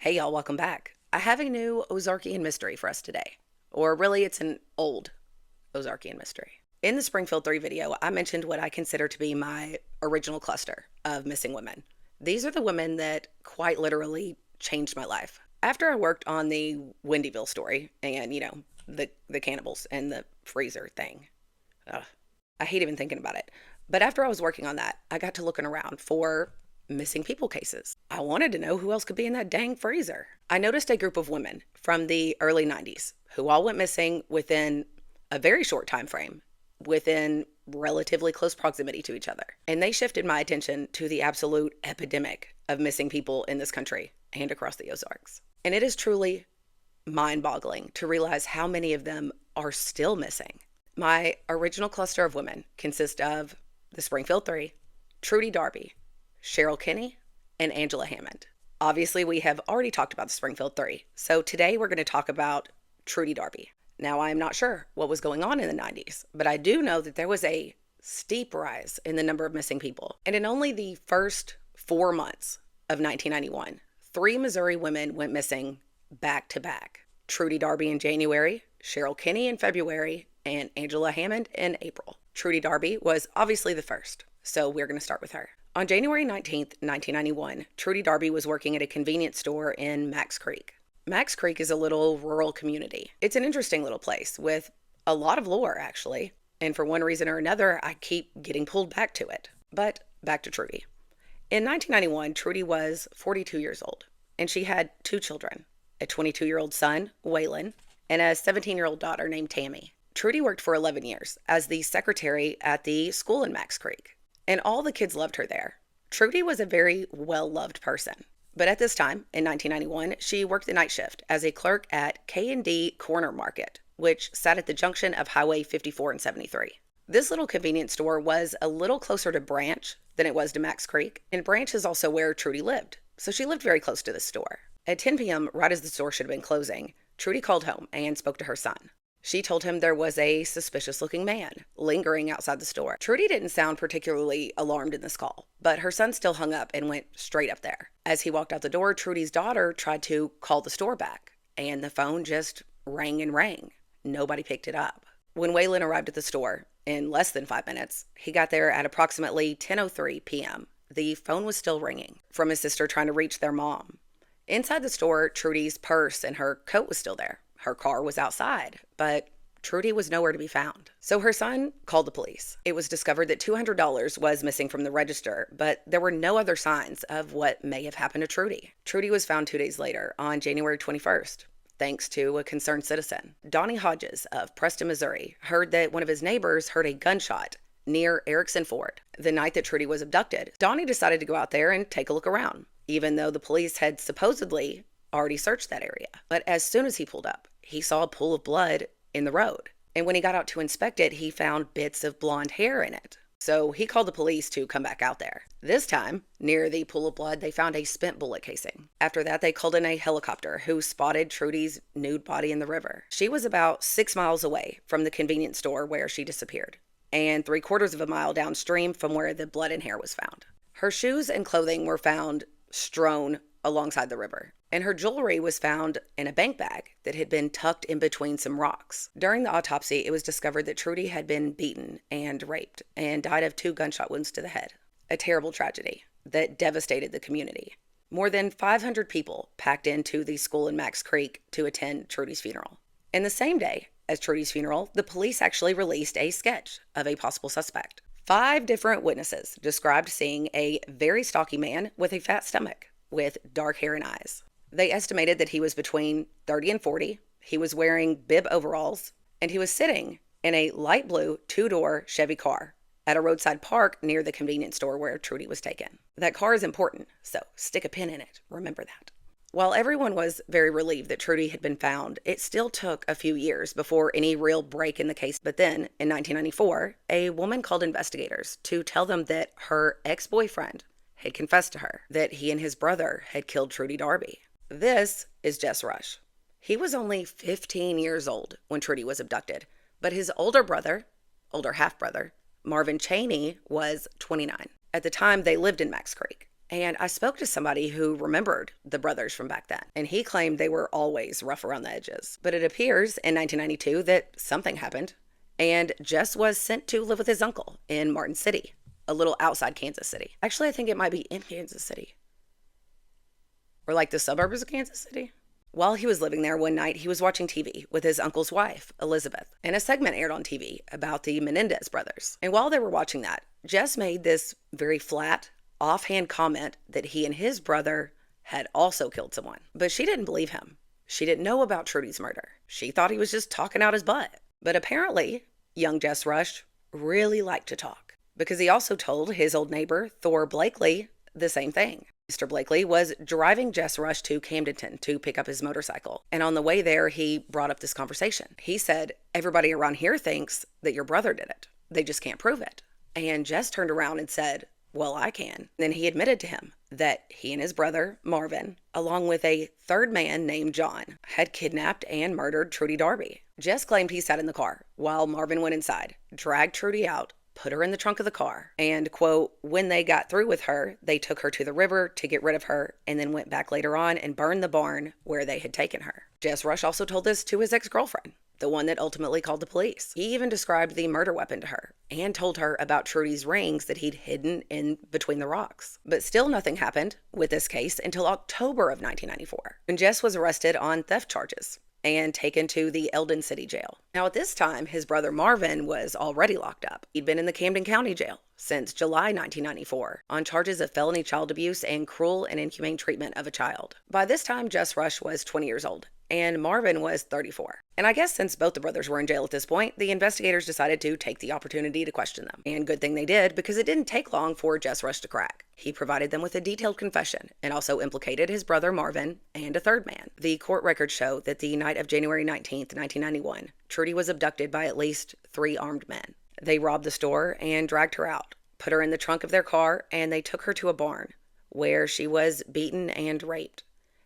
Hey y'all, welcome back. I have a new Ozarkian mystery for us today. Or really, it's an old Ozarkian mystery. In the Springfield 3 video, I mentioned what I consider to be my original cluster of missing women. These are the women that quite literally changed my life. After I worked on the Wendyville story and, the cannibals and the freezer thing, ugh, I hate even thinking about it. But after I was working on that, I got to looking around for missing people cases. I wanted to know who else could be in that dang freezer. I noticed a group of women from the early 90s who all went missing within a very short time frame, within relatively close proximity to each other. And they shifted my attention to the absolute epidemic of missing people in this country and across the Ozarks. And it is truly mind-boggling to realize how many of them are still missing. My original cluster of women consists of the Springfield 3, Trudy Darby, Cheryl Kinney, and Angela Hammond. Obviously, we have already talked about the Springfield 3, so today we're going to talk about Trudy Darby. Now, I am not sure what was going on in the 90s, but I do know that there was a steep rise in the number of missing people. And in only the first 4 months of 1991, 3 Missouri women went missing back to back. Trudy Darby in January, Cheryl Kinney in February, and Angela Hammond in April. Trudy Darby was obviously the first, so we're going to start with her. On January 19th, 1991, Trudy Darby was working at a convenience store in Mack's Creek. Mack's Creek is a little rural community. It's an interesting little place with a lot of lore, actually. And for one reason or another, I keep getting pulled back to it. But back to Trudy. In 1991, Trudy was 42 years old, and she had 2 children, a 22-year-old son, Waylon, and a 17-year-old daughter named Tammy. Trudy worked for 11 years as the secretary at the school in Mack's Creek, and all the kids loved her there. Trudy was a very well-loved person. But at this time, in 1991, she worked the night shift as a clerk at K&D Corner Market, which sat at the junction of Highway 54 and 73. This little convenience store was a little closer to Branch than it was to Mack's Creek, and Branch is also where Trudy lived, so she lived very close to the store. At 10 p.m., right as the store should have been closing, Trudy called home and spoke to her son. She told him there was a suspicious-looking man lingering outside the store. Trudy didn't sound particularly alarmed in this call, but her son still hung up and went straight up there. As he walked out the door, Trudy's daughter tried to call the store back, and the phone just rang and rang. Nobody picked it up. When Waylon arrived at the store, in less than 5 minutes, he got there at approximately 10:03 p.m. The phone was still ringing from his sister trying to reach their mom. Inside the store, Trudy's purse and her coat was still there. Her car was outside, but Trudy was nowhere to be found. So her son called the police. It was discovered that $200 was missing from the register, but there were no other signs of what may have happened to Trudy. Trudy was found 2 days later, on January 21st, thanks to a concerned citizen. Donnie Hodges of Preston, Missouri, heard that one of his neighbors heard a gunshot near Erickson Ford the night that Trudy was abducted. Donnie decided to go out there and take a look around, even though the police had supposedly already searched that area. But as soon as he pulled up, he saw a pool of blood in the road. And when he got out to inspect it, he found bits of blonde hair in it. So he called the police to come back out there. This time, near the pool of blood, they found a spent bullet casing. After that, they called in a helicopter who spotted Trudy's nude body in the river. She was about 6 miles away from the convenience store where she disappeared, and 3/4 of a mile downstream from where the blood and hair was found. Her shoes and clothing were found strewn alongside the river, and her jewelry was found in a bank bag that had been tucked in between some rocks. During the autopsy, it was discovered that Trudy had been beaten and raped and died of 2 gunshot wounds to the head. A terrible tragedy that devastated the community. More than 500 people packed into the school in Mack's Creek to attend Trudy's funeral. And the same day as Trudy's funeral, the police actually released a sketch of a possible suspect. 5 different witnesses described seeing a very stocky man with a fat stomach, with dark hair and eyes. They estimated that he was between 30 and 40. He was wearing bib overalls, and he was sitting in a light blue 2-door Chevy car at a roadside park near the convenience store where Trudy was taken. That car is important, so stick a pin in it. Remember that. While everyone was very relieved that Trudy had been found, it still took a few years before any real break in the case. But then, in 1994, a woman called investigators to tell them that her ex-boyfriend had confessed to her that he and his brother had killed Trudy Darby. This is Jess Rush. He was only 15 years old when Trudy was abducted, but his older half-brother, Marvin Cheney, was 29. At the time, they lived in Mack's Creek. And I spoke to somebody who remembered the brothers from back then, and he claimed they were always rough around the edges. But it appears in 1992 that something happened, and Jess was sent to live with his uncle in Martin City, a little outside Kansas City. Actually, I think it might be in Kansas City, or like the suburbs of Kansas City. While he was living there one night, he was watching TV with his uncle's wife, Elizabeth, and a segment aired on TV about the Menendez brothers. And while they were watching that, Jess made this very flat, offhand comment that he and his brother had also killed someone. But she didn't believe him. She didn't know about Trudy's murder. She thought he was just talking out his butt. But apparently, young Jess Rush really liked to talk, because he also told his old neighbor, Thor Blakely, the same thing. Mr. Blakely was driving Jess Rush to Camdenton to pick up his motorcycle. And on the way there, he brought up this conversation. He said, "Everybody around here thinks that your brother did it. They just can't prove it." And Jess turned around and said, "Well, I can." Then he admitted to him that he and his brother, Marvin, along with a third man named John, had kidnapped and murdered Trudy Darby. Jess claimed he sat in the car while Marvin went inside, dragged Trudy out, put her in the trunk of the car, and, quote, when they got through with her, they took her to the river to get rid of her, and then went back later on and burned the barn where they had taken her. Jess Rush also told this to his ex-girlfriend, the one that ultimately called the police. He even described the murder weapon to her and told her about Trudy's rings that he'd hidden in between the rocks. But still nothing happened with this case until October of 1994, when Jess was arrested on theft charges and taken to the Eldon City Jail. Now, at this time, his brother Marvin was already locked up. He'd been in the Camden County Jail since July 1994 on charges of felony child abuse and cruel and inhumane treatment of a child. By this time, Jess Rush was 20 years old, and Marvin was 34. And I guess since both the brothers were in jail at this point, the investigators decided to take the opportunity to question them. And good thing they did, because it didn't take long for Jess Rush to crack. He provided them with a detailed confession and also implicated his brother Marvin and a third man. The court records show that the night of January 19th, 1991, Trudy was abducted by at least 3 armed men. They robbed the store and dragged her out, put her in the trunk of their car, and they took her to a barn where she was beaten and raped.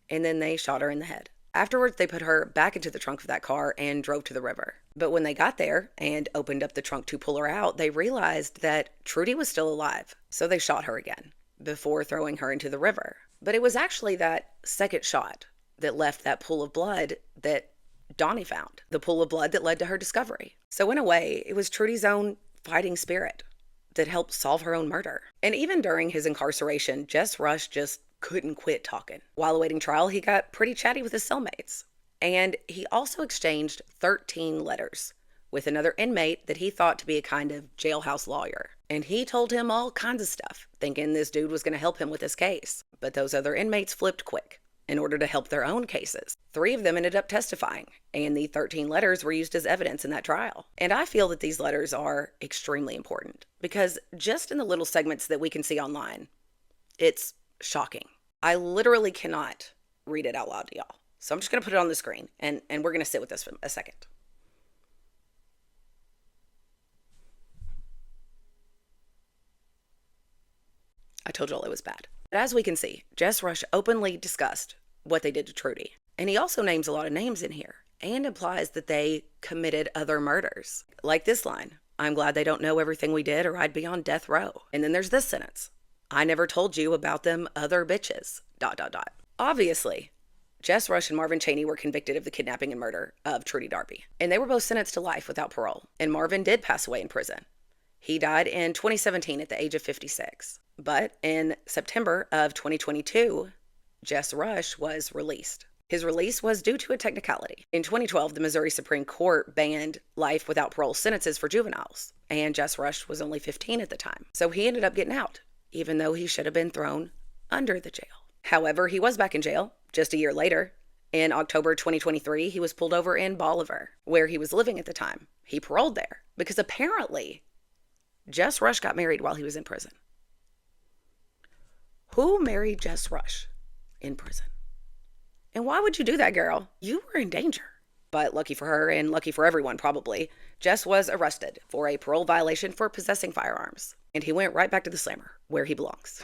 And then they shot her in the head. Afterwards, they put her back into the trunk of that car and drove to the river. But when they got there and opened up the trunk to pull her out, they realized that Trudy was still alive. So they shot her again before throwing her into the river. But it was actually that second shot that left that pool of blood that Donnie found, the pool of blood that led to her discovery. So in a way, it was Trudy's own fighting spirit that helped solve her own murder. And even during his incarceration, Jess Rush just couldn't quit talking. While awaiting trial, he got pretty chatty with his cellmates. And he also exchanged 13 letters with another inmate that he thought to be a kind of jailhouse lawyer. And he told him all kinds of stuff, thinking this dude was going to help him with his case. But those other inmates flipped quick in order to help their own cases. 3 of them ended up testifying, and the 13 letters were used as evidence in that trial. And I feel that these letters are extremely important, because just in the little segments that we can see online, it's shocking. I literally cannot read it out loud to y'all. So I'm just going to put it on the screen, and we're going to sit with this for a second. I told y'all it was bad. But as we can see, Jess Rush openly discussed what they did to Trudy. And he also names a lot of names in here and implies that they committed other murders. Like this line, "I'm glad they don't know everything we did or I'd be on death row." And then there's this sentence, "I never told you about them other bitches, ... Obviously, Jess Rush and Marvin Chaney were convicted of the kidnapping and murder of Trudy Darby. And they were both sentenced to life without parole. And Marvin did pass away in prison. He died in 2017 at the age of 56. But in September of 2022, Jess Rush was released. His release was due to a technicality. In 2012, the Missouri Supreme Court banned life without parole sentences for juveniles. And Jess Rush was only 15 at the time. So he ended up getting out, even though he should have been thrown under the jail. However, he was back in jail just a year later. In October 2023, he was pulled over in Bolivar, where he was living at the time. He paroled there because apparently Jess Rush got married while he was in prison. Who married Jess Rush in prison? And why would you do that, girl? You were in danger. But lucky for her, and lucky for everyone probably, Jess was arrested for a parole violation for possessing firearms. And he went right back to the slammer, where he belongs.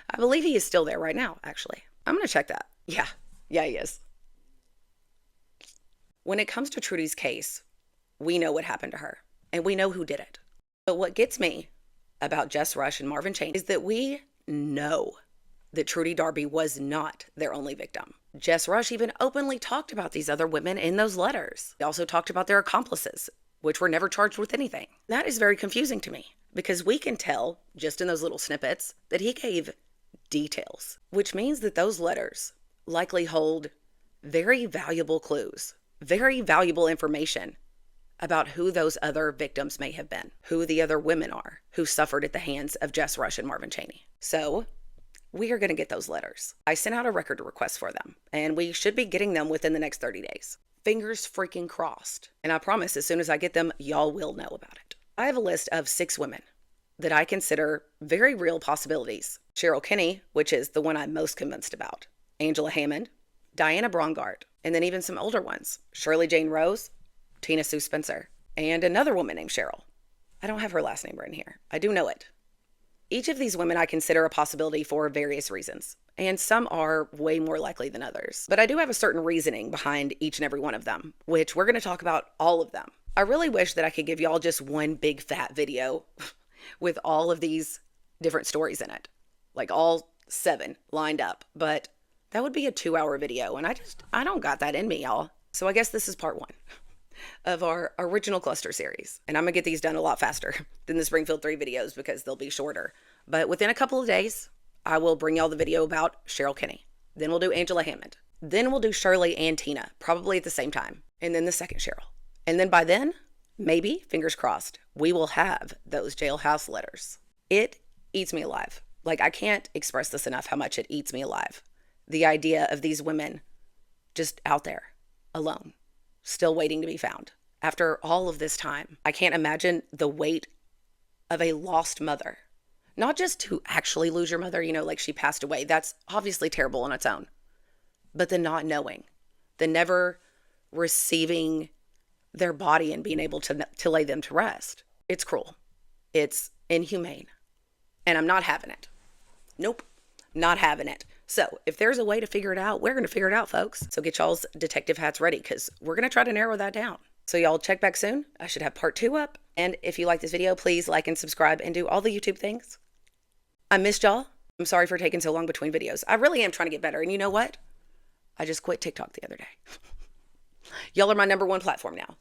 I believe he is still there right now, actually. I'm going to check that. Yeah, he is. When it comes to Trudy's case, we know what happened to her, and we know who did it. But what gets me about Jess Rush and Marvin Chaney is that we know that Trudy Darby was not their only victim. Jess Rush even openly talked about these other women in those letters. They also talked about their accomplices, which were never charged with anything. That is very confusing to me because we can tell just in those little snippets that he gave details, which means that those letters likely hold very valuable clues, very valuable information about who those other victims may have been, who the other women are who suffered at the hands of Jess Rush and Marvin Chaney. So we are going to get those letters. I sent out a record request for them, and we should be getting them within the next 30 days. Fingers freaking crossed. And I promise as soon as I get them, y'all will know about it. I have a list of 6 women that I consider very real possibilities. Cheryl Kinney, which is the one I'm most convinced about. Angela Hammond, Diana Brongard, and then even some older ones. Shirley Jane Rose, Tina Sue Spencer, and another woman named Cheryl. I don't have her last name written here. I do know it. Each of these women I consider a possibility for various reasons, and some are way more likely than others. But I do have a certain reasoning behind each and every one of them, which we're going to talk about all of them. I really wish that I could give y'all just one big fat video with all of these different stories in it, like all 7 lined up, but that would be a 2-hour video, and I don't got that in me, y'all. So I guess this is part 1 of our original cluster series. And I'm going to get these done a lot faster than the Springfield 3 videos because they'll be shorter. But within a couple of days, I will bring y'all the video about Cheryl Kinney. Then we'll do Angela Hammond. Then we'll do Shirley and Tina, probably at the same time. And then the second Cheryl. And then by then, maybe, fingers crossed, we will have those jailhouse letters. It eats me alive. Like, I can't express this enough how much it eats me alive. The idea of these women just out there, alone, still waiting to be found. After all of this time, I can't imagine the weight of a lost mother. Not just to actually lose your mother, like she passed away. That's obviously terrible on its own. But the not knowing, the never receiving their body and being able to lay them to rest. It's cruel. It's inhumane. And I'm not having it. Nope, not having it. So if there's a way to figure it out, we're going to figure it out, folks. So get y'all's detective hats ready because we're going to try to narrow that down. So y'all check back soon. I should have part 2 up. And if you like this video, please like and subscribe and do all the YouTube things. I missed y'all. I'm sorry for taking so long between videos. I really am trying to get better. And you know what? I just quit TikTok the other day. Y'all are my #1 platform now.